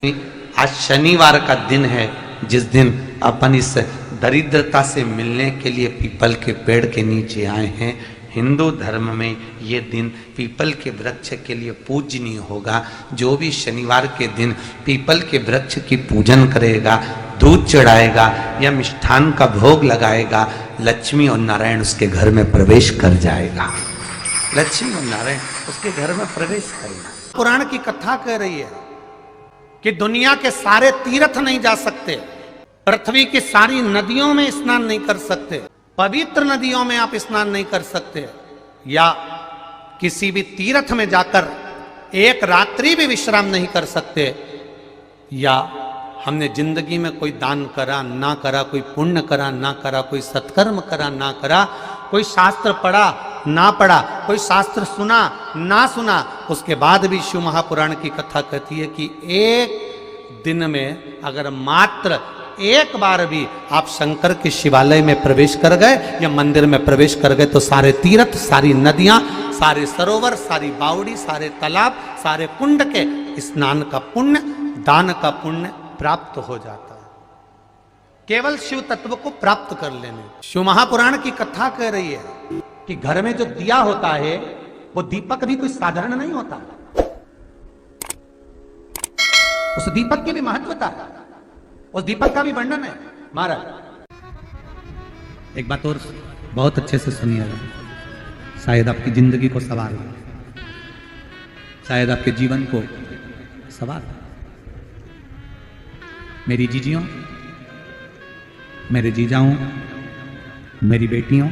आज शनिवार का दिन है जिस दिन अपन इस दरिद्रता से मिलने के लिए पीपल के पेड़ के नीचे आए हैं। हिंदू धर्म में ये दिन पीपल के वृक्ष के लिए पूजनीय होगा। जो भी शनिवार के दिन पीपल के वृक्ष की पूजन करेगा, दूध चढ़ाएगा या मिष्ठान का भोग लगाएगा, लक्ष्मी और नारायण उसके घर में प्रवेश कर जाएगा। लक्ष्मी और नारायण उसके घर में प्रवेश करेगा। पुराण की कथा कह रही है कि दुनिया के सारे तीर्थ नहीं जा सकते, पृथ्वी की सारी नदियों में स्नान नहीं कर सकते, पवित्र नदियों में आप स्नान नहीं कर सकते, या किसी भी तीर्थ में जाकर एक रात्रि भी विश्राम नहीं कर सकते, या हमने जिंदगी में कोई दान करा ना करा, कोई पुण्य करा ना करा, कोई सत्कर्म करा ना करा, कोई शास्त्र पढ़ा ना पढ़ा, कोई शास्त्र सुना ना सुना, उसके बाद भी शिव महापुराण की कथा कहती है कि एक दिन में अगर मात्र एक बार भी आप शंकर के शिवालय में प्रवेश कर गए या मंदिर में प्रवेश कर गए तो सारे तीर्थ, सारी नदियां, सारे सरोवर, सारी बावड़ी, सारे तालाब, सारे कुंड के स्नान का पुण्य, दान का पुण्य प्राप्त हो जाता है। केवल शिव तत्व को प्राप्त कर लेने। शिव महापुराण की कथा कह रही है कि घर में जो दिया होता है वो दीपक भी कोई साधारण नहीं होता, उस दीपक की भी महत्वता है, उस दीपक का भी वर्णन है। महाराज एक बात और बहुत अच्छे से सुनिएगा, शायद आपकी जिंदगी को सवार हो, शायद आपके जीवन को सवार हो। मेरी जीजियों, मेरे जीजाओं, मेरी बेटियों,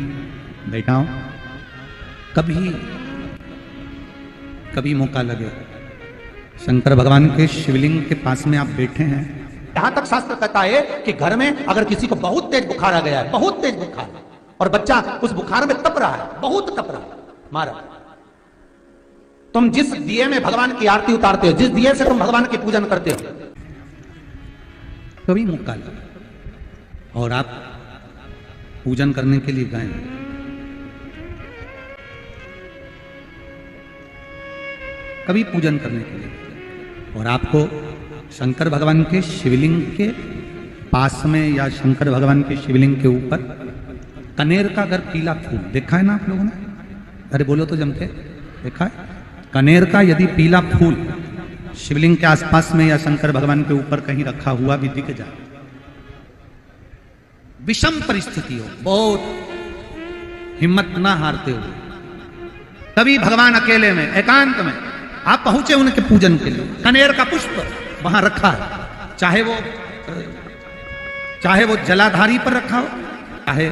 बेटाओं, कभी मौका लगे शंकर भगवान के शिवलिंग के पास में आप बैठे हैं। यहां तक शास्त्र कहता है कि घर में अगर किसी को बहुत तेज बुखार आ गया है, बहुत तेज बुखार, और बच्चा उस बुखार में तप रहा है, बहुत तप रहा है, महाराज तुम जिस दिए में भगवान की आरती उतारते हो, जिस दिए से तुम भगवान की पूजन करते हो, कभी मौका लगे और आप पूजन करने के लिए गए, कभी पूजन करने के लिए, और आपको शंकर भगवान के शिवलिंग के पास में या शंकर भगवान के शिवलिंग के ऊपर कनेर का अगर पीला फूल देखा है ना आप लोगों ने, अरे बोलो तो जमके, देखा है? कनेर का यदि पीला फूल शिवलिंग के आसपास में या शंकर भगवान के ऊपर कहीं रखा हुआ भी दिख जाए, विषम परिस्थिति हो, बहुत हिम्मत ना हारते हुए, तभी भगवान अकेले में एकांत में आप पहुंचे उनके पूजन के लिए, कनेर का पुष्प वहां रखा है, चाहे वो जलाधारी पर रखा हो, चाहे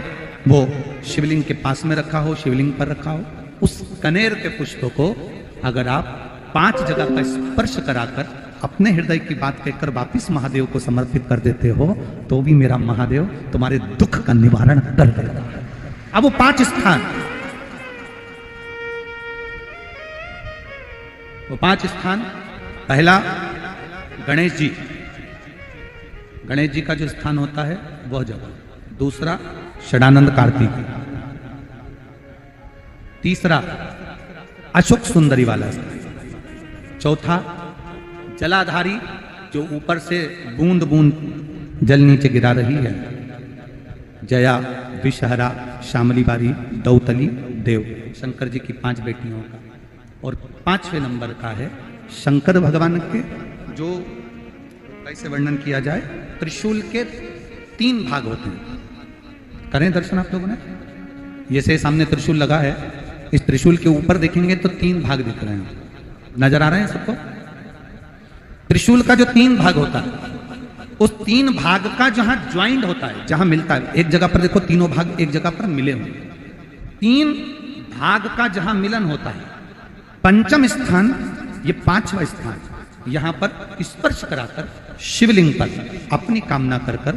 वो शिवलिंग के पास में रखा हो, शिवलिंग पर रखा हो, उस कनेर के पुष्प को अगर आप 5 जगह का स्पर्श कराकर अपने हृदय की बात कहकर वापिस महादेव को समर्पित कर देते हो तो भी मेरा महादेव तुम्हारे दुख का निवारण कर देगा। अब वो 5 स्थान, वो 5 स्थान, पहला गणेश जी, गणेश जी का जो स्थान होता है वह जगह, दूसरा षडानंद कार्तिक, तीसरा अशोक सुंदरी वाला स्थान, चौथा जलाधारी जो ऊपर से बूंद बूंद जल नीचे गिरा रही है, जया, विषहरा, शामली बारी, दौतली, देव, शंकर जी की 5 बेटियों का, और 5वें नंबर का है शंकर भगवान के, जो कैसे वर्णन किया जाए, त्रिशूल के 3 भाग होते हैं। करें दर्शन आप लोगों ने, ये से सामने त्रिशूल लगा है, इस त्रिशूल के ऊपर देखेंगे तो 3 भाग दिख रहे हैं, नजर आ रहे हैं सबको? त्रिशूल का जो 3 भाग होता है, उस 3 भाग का जहां ज्वाइंट होता है, जहां मिलता है, एक जगह पर देखो तीनों भाग एक जगह पर मिले हुए, 3 भाग का जहां मिलन होता है, 5वां स्थान, ये 5वां स्थान, यहां पर स्पर्श कराकर शिवलिंग पर अपनी कामना कर कर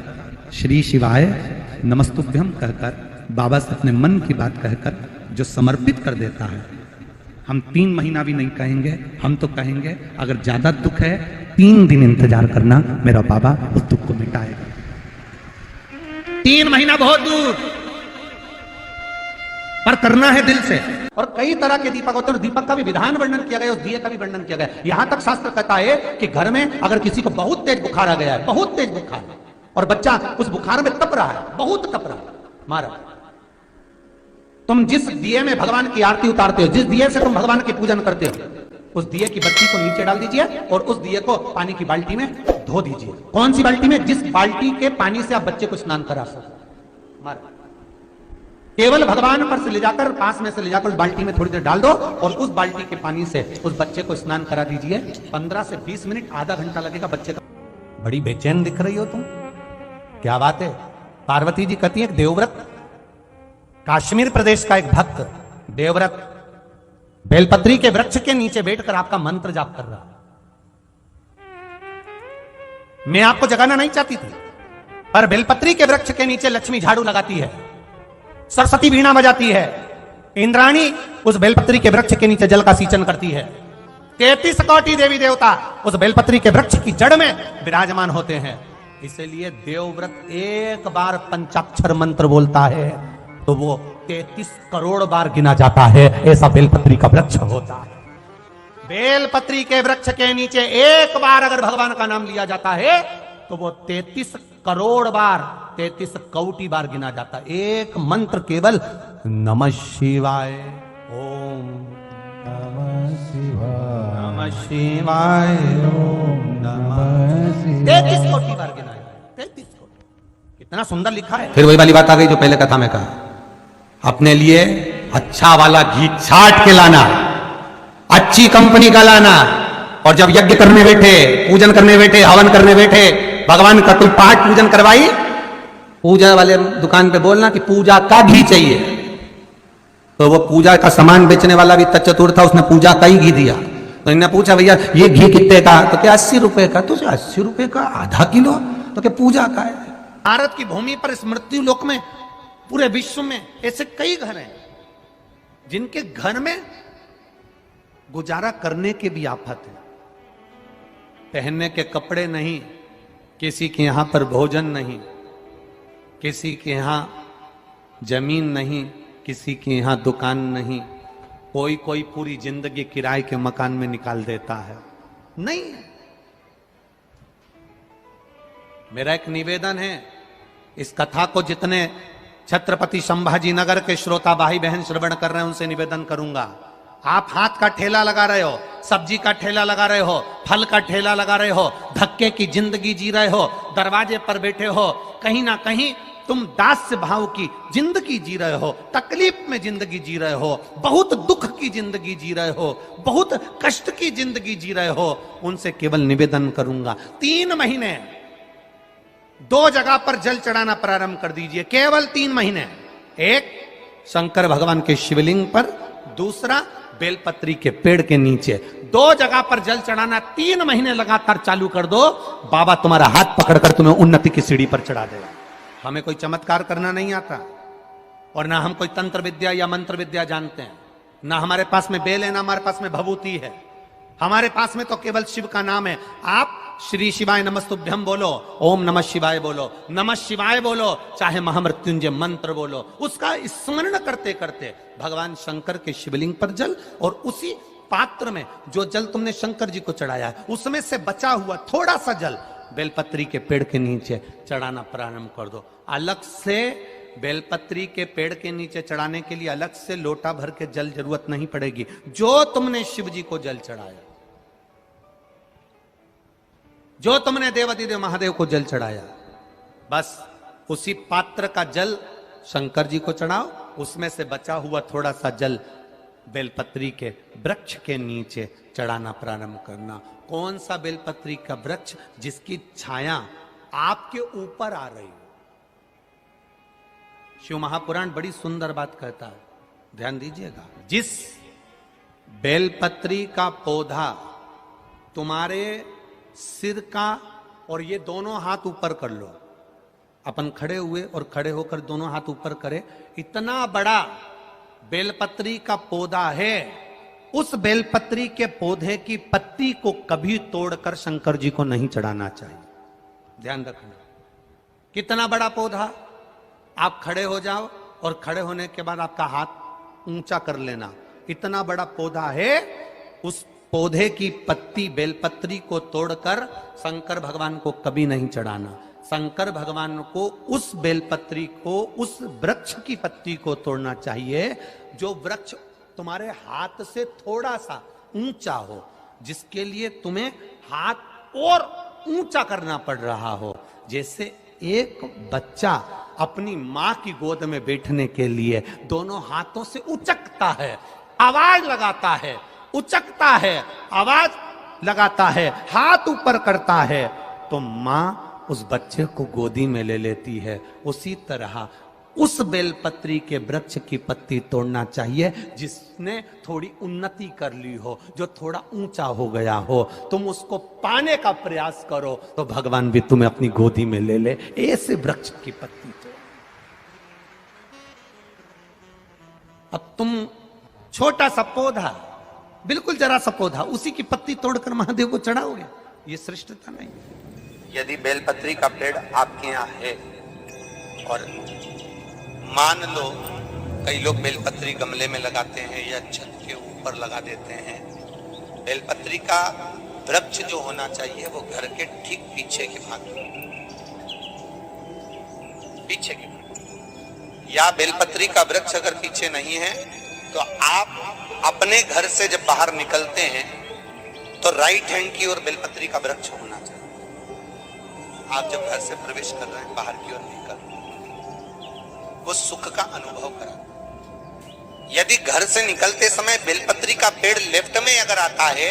श्री शिवाय नमस्तुभ्यम कहकर बाबा से अपने मन की बात कहकर जो समर्पित कर देता है, हम 3 महीना भी नहीं कहेंगे, हम तो कहेंगे अगर ज्यादा दुख है 3 दिन इंतजार करना, मेरा बाबा उस दुख को मिटाएगा। 3 महीना बहुत दूर, पर करना है दिल से। और कई तरह के दीपक होते हैं, दीपक का भी विधान वर्णन किया गया, उस दिए का भी वर्णन किया गया। यहां तक शास्त्र कहता है कि घर में अगर किसी को बहुत तेज बुखार आ गया है, बहुत तेज बुखार, और बच्चा उस बुखार में तप रहा है, बहुत तप रहा है, मारा, तुम जिस दिए में भगवान की आरती उतारते हो, जिस दिए से तुम भगवान की पूजन करते हो, उस दिए की बत्ती को नीचे डाल दीजिए और उस दिए को पानी की बाल्टी में धो दीजिए। कौन सी बाल्टी में? जिस बाल्टी के पानी से आप बच्चे को स्नान करा सको। मारा, केवल भगवान पर से ले जाकर, पास में से ले जाकर उस बाल्टी में थोड़ी देर डाल दो और उस बाल्टी के पानी से उस बच्चे को स्नान करा दीजिए। 15 से 20 मिनट, आधा घंटा लगेगा बच्चे का। बड़ी बेचैन दिख रही हो तुम, क्या बात है? पार्वती जी कहती है, देवव्रत, कश्मीर प्रदेश का एक भक्त देवव्रत बेलपत्री के वृक्ष के नीचे बैठकर आपका मंत्र जाप कर रहा। मैं आपको जगाना नहीं चाहती थी, पर बेलपत्री के वृक्ष के नीचे लक्ष्मी झाड़ू लगाती है, सरस्वती वीणा बजाती है, इंद्राणी उस बेलपत्री के वृक्ष के नीचे जल का सिंचन करती है, 33 कोटि देवी देवता उस बेलपत्री के वृक्ष की जड़ में विराजमान होते हैं। इसलिए देवव्रत एक बार पंचाक्षर मंत्र बोलता है तो वो 33 करोड़ बार गिना जाता है, ऐसा बेलपत्री का वृक्ष होता है। बेलपत्री के वृक्ष के नीचे एक बार अगर भगवान का नाम लिया जाता है तो वो 33 करोड़ बार, 33 कोटि बार गिना जाता है। एक मंत्र केवल नमः शिवाय, ओम नमः शिवाय, नमः शिवाय, ओम नमः शिवाय, 33 कोटि बार गिना है, 33 कोटि। कितना सुंदर लिखा है। फिर वही वाली बात आ गई जो पहले कथा में कहा, अपने लिए अच्छा वाला घी छाट के लाना, अच्छी कंपनी का लाना, और जब यज्ञ करने बैठे, पूजन करने बैठे, हवन करने बैठे, भगवान का कोई पाठ पूजन करवाई, पूजा वाले दुकान पे बोलना कि पूजा का घी चाहिए। तो वो पूजा का सामान बेचने वाला भी चतुर था, उसने पूजा का ही घी दिया। तो इन्होंने पूछा, भैया ये घी कितने का? तो क्या 80 रुपए का? तो 80 रुपए का आधा किलो? तो क्या पूजा का है? भारत की भूमि पर, इस मृत्यु लोक में, पूरे विश्व में ऐसे कई घर हैं जिनके घर में गुजारा करने के भी आफत है। पहनने के कपड़े नहीं, किसी के यहां पर भोजन नहीं, किसी के यहां जमीन नहीं, किसी के यहां दुकान नहीं, कोई कोई पूरी जिंदगी किराए के मकान में निकाल देता है। नहीं, मेरा एक निवेदन है, इस कथा को जितने छत्रपति संभाजी नगर के श्रोता भाई बहन श्रवण कर रहे हैं उनसे निवेदन करूंगा, आप हाथ का ठेला लगा रहे हो, सब्जी का ठेला लगा रहे हो, फल का ठेला लगा रहे हो, धक्के की जिंदगी जी रहे हो, दरवाजे पर बैठे हो, कहीं ना कहीं तुम दास्य भाव की जिंदगी जी रहे हो, तकलीफ में जिंदगी जी रहे हो, बहुत दुख की जिंदगी जी रहे हो, बहुत कष्ट की जिंदगी जी रहे हो, उनसे केवल निवेदन करूंगा, 3 महीने 2 जगह पर जल चढ़ाना प्रारंभ कर दीजिए, केवल 3 महीने। एक शंकर भगवान के शिवलिंग पर, दूसरा बेलपत्री के पेड़ के नीचे, 2 जगह पर जल चढ़ाना 3 महीने लगातार चालू कर दो, बाबा तुम्हारा हाथ पकड़कर तुम्हें उन्नति की सीढ़ी पर चढ़ा देगा। हमें कोई चमत्कार करना नहीं आता, और ना हम कोई तंत्र विद्या या मंत्र विद्या जानते हैं, ना हमारे पास में बेल है, ना हमारे पास में भभूति है, हमारे पास में तो केवल शिव का नाम है। आप श्री शिवाय नमस्तुभ्यम बोलो, ओम नमः शिवाय बोलो, नमः शिवाय बोलो, चाहे महामृत्युंजय मंत्र बोलो, उसका स्मरण करते करते भगवान शंकर के शिवलिंग पर जल, और उसी पात्र में जो जल तुमने शंकर जी को चढ़ाया है उसमें से बचा हुआ थोड़ा सा जल बेलपत्री के पेड़ के नीचे चढ़ाना प्रारंभ कर दो। अलग से बेलपत्री के पेड़ के नीचे चढ़ाने के लिए अलग से लोटा भर के जल जरूरत नहीं पड़ेगी। जो तुमने शिव जी को जल चढ़ाया, जो तुमने देवादिदेव महादेव को जल चढ़ाया, बस उसी पात्र का जल शंकर जी को चढ़ाओ, उसमें से बचा हुआ थोड़ा सा जल बेलपत्री के वृक्ष के नीचे चढ़ाना प्रारंभ करना। कौन सा बेलपत्री का वृक्ष? जिसकी छाया आपके ऊपर आ रही हो। शिव महापुराण बड़ी सुंदर बात कहता है, ध्यान दीजिएगा। जिस बेलपत्री का पौधा तुम्हारे सिर का, और ये दोनों हाथ ऊपर कर लो, अपन खड़े हुए और खड़े होकर दोनों हाथ ऊपर करे, इतना बड़ा बेलपत्री का पौधा है, उस बेलपत्री के पौधे की पत्ती को कभी तोड़कर शंकर जी को नहीं चढ़ाना चाहिए। ध्यान रखना, कितना बड़ा पौधा। आप खड़े हो जाओ और खड़े होने के बाद आपका हाथ ऊंचा कर लेना। इतना बड़ा पौधा है, उस पौधे की पत्ती बेलपत्री को तोड़कर शंकर भगवान को कभी नहीं चढ़ाना। शंकर भगवान को उस बेलपत्री को, उस वृक्ष की पत्ती को तोड़ना चाहिए जो वृक्ष तुम्हारे हाथ से थोड़ा सा ऊंचा हो, जिसके लिए तुम्हें हाथ और ऊंचा करना पड़ रहा हो। जैसे एक बच्चा अपनी मां की गोद में बैठने के लिए दोनों हाथों से उचकता है, आवाज लगाता है, उचकता है, आवाज लगाता है, हाथ ऊपर करता है, तो मां उस बच्चे को गोदी में ले लेती है। उसी तरह उस बेलपत्री के वृक्ष की पत्ती तोड़ना चाहिए जिसने थोड़ी उन्नति कर ली हो, जो थोड़ा ऊंचा हो गया हो। तुम उसको पाने का प्रयास करो तो भगवान भी तुम्हें अपनी गोदी में ले ले। ऐसे वृक्ष की पत्ती तोड़। अब तुम छोटा सा पौधा, बिल्कुल जरा सा पौधा, उसी की पत्ती तोड़कर महादेव को चढ़ाओगे, ये श्रेष्ठता नहीं। यदि बेलपत्री का पेड़ आपके यहाँ है और मान लो कई लोग बेलपत्री गमले में लगाते हैं या छत के ऊपर लगा देते हैं, बेलपत्री का वृक्ष जो होना चाहिए वो घर के ठीक पीछे के भाग में, पीछे के भाग। या बेलपत्री का वृक्ष अगर पीछे नहीं है तो आप अपने घर से जब बाहर निकलते हैं तो राइट हैंड की ओर बेलपत्री का वृक्ष होना चाहिए। आप जब घर से प्रवेश कर रहे हैं, बाहर की ओर निकल, वो सुख का अनुभव करा। यदि घर से निकलते समय बेलपत्री का पेड़ लेफ्ट में अगर आता है,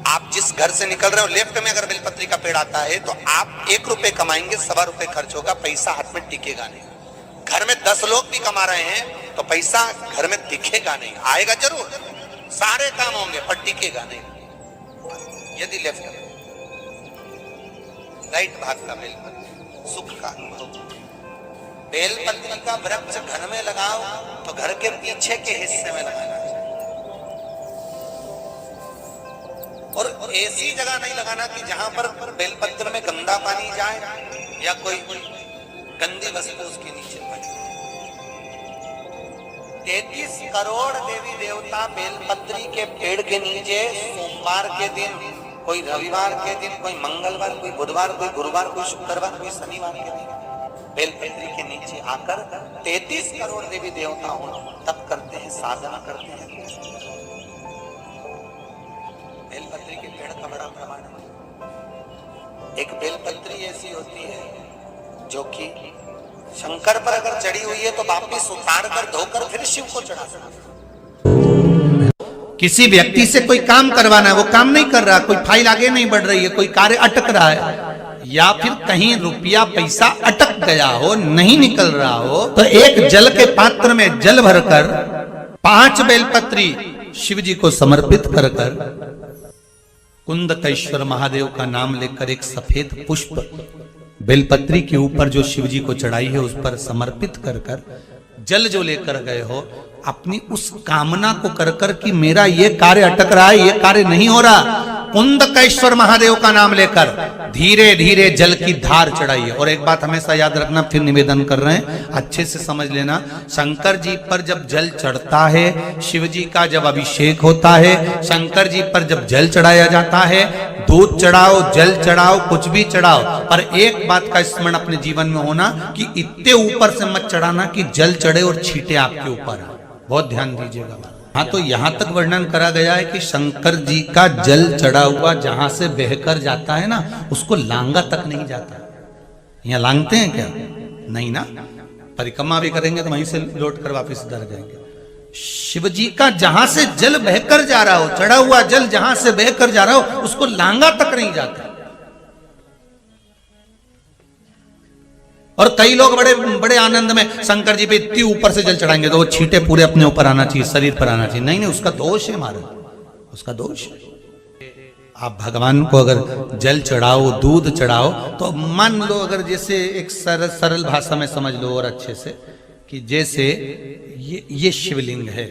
आप जिस घर से निकल रहे हो लेफ्ट में अगर बेलपत्री का पेड़ आता है तो आप 1 रुपए कमाएंगे, 1.25 रुपए खर्च होगा, पैसा हाथ में टिकेगा नहीं। घर में 10 लोग भी कमा रहे हैं तो पैसा घर में दिखेगा नहीं, आएगा जरूर, सारे काम होंगे पर टिकेगा नहीं। यदि लेफ्ट में राइट भाग का बेलपत्री, सुख का अनुभव। बेलपत्री का वृक्ष घर में लगाओ तो घर के पीछे के हिस्से में लगाना चाहिए, और ऐसी जगह नहीं लगाना कि जहां पर बेलपत्र में गंदा पानी जाए या कोई गंदी वस्तु उसके नीचे पड़े। 33 करोड़ देवी देवता बेलपत्री के पेड़ के नीचे सोमवार के दिन, कोई रविवार के दिन, कोई मंगलवार, कोई बुधवार, कोई गुरुवार, कोई शुक्रवार, कोई शनिवार के दिन बेलपत्री के नीचे आकर 33 करोड़ देवी देवता हो तप करते हैं, साधना करते हैं। बेलपत्री के पेड़ का बड़ा प्रमाण है। एक बेलपत्री ऐसी होती है जो कि शंकर पर अगर चढ़ी हुई है तो वापिस उतार कर धोकर फिर शिव को चढ़ा सकते। किसी व्यक्ति से कोई काम करवाना है, वो काम नहीं कर रहा, कोई फाइल आगे नहीं बढ़ रही है, कोई कार्य अटक रहा है, या फिर कहीं रुपया पैसा अटक गया हो, नहीं निकल रहा हो, तो एक जल के पात्र में जल भरकर 5 बेलपत्री शिव जी को समर्पित कर कर कुंदकेश्वर महादेव का नाम लेकर एक सफेद पुष्प बेलपत्री के ऊपर जो शिव जी को चढ़ाई है उस पर समर्पित कर कर जल जो लेकर गए हो, अपनी उस कामना को कर कर कि मेरा ये कार्य अटक रहा है, ये कार्य नहीं हो रहा, कुंदकेश्वर महादेव का नाम लेकर धीरे धीरे जल की धार चढ़ाइए। और एक बात हमेशा याद रखना, फिर निवेदन कर रहे हैं, अच्छे से समझ लेना, शंकर जी पर जब जल चढ़ता है, शिव जी का जब अभिषेक होता है, शंकर जी पर जब जल चढ़ाया जाता है, दूध चढ़ाओ, जल चढ़ाओ, कुछ भी चढ़ाओ, पर एक बात का स्मरण अपने जीवन में होना कि इतने ऊपर से मत चढ़ाना कि जल चढ़े और छींटे आपके ऊपर। बहुत ध्यान दीजिएगा। हाँ, तो यहां तक वर्णन करा गया है कि शंकर जी का जल चढ़ा हुआ जहां से बहकर जाता है ना, उसको लांगा तक नहीं जाता। यहाँ लांगते हैं क्या? नहीं ना, परिक्रमा भी करेंगे तो वहीं से लौट कर वापिस इधर जाएंगे। शिव जी का जहां से जल बहकर जा रहा हो, चढ़ा हुआ जल जहां से बहकर जा रहा हो, उसको लांगा तक नहीं जाता। और कई लोग बड़े बड़े आनंद में शंकर जी पे इतनी ऊपर से जल चढ़ाएंगे तो वो छींटे पूरे अपने ऊपर आना चाहिए, शरीर पर आना चाहिए। नहीं नहीं, उसका दोष है हमारा, उसका दोष है। आप भगवान को अगर जल चढ़ाओ, दूध चढ़ाओ, तो मान लो अगर जैसे एक सरल भाषा में समझ लो और अच्छे से, कि जैसे ये शिवलिंग है,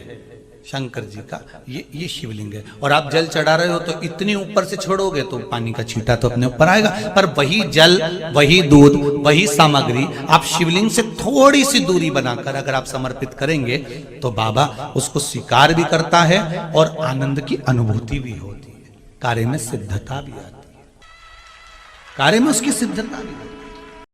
शंकर जी का ये शिवलिंग है। और आप जल चढ़ा रहे हो तो इतनी ऊपर से छोड़ोगे तो पानी का छींटा तो अपने ऊपर आएगा, पर वही जल, वही दूध, वही सामग्री आप शिवलिंग से थोड़ी सी दूरी बनाकर अगर आप समर्पित करेंगे तो बाबा उसको स्वीकार भी करता है और आनंद की अनुभूति भी होती है, कार्य में सिद्धता भी आती है, कार्य में उसकी सिद्धता भी।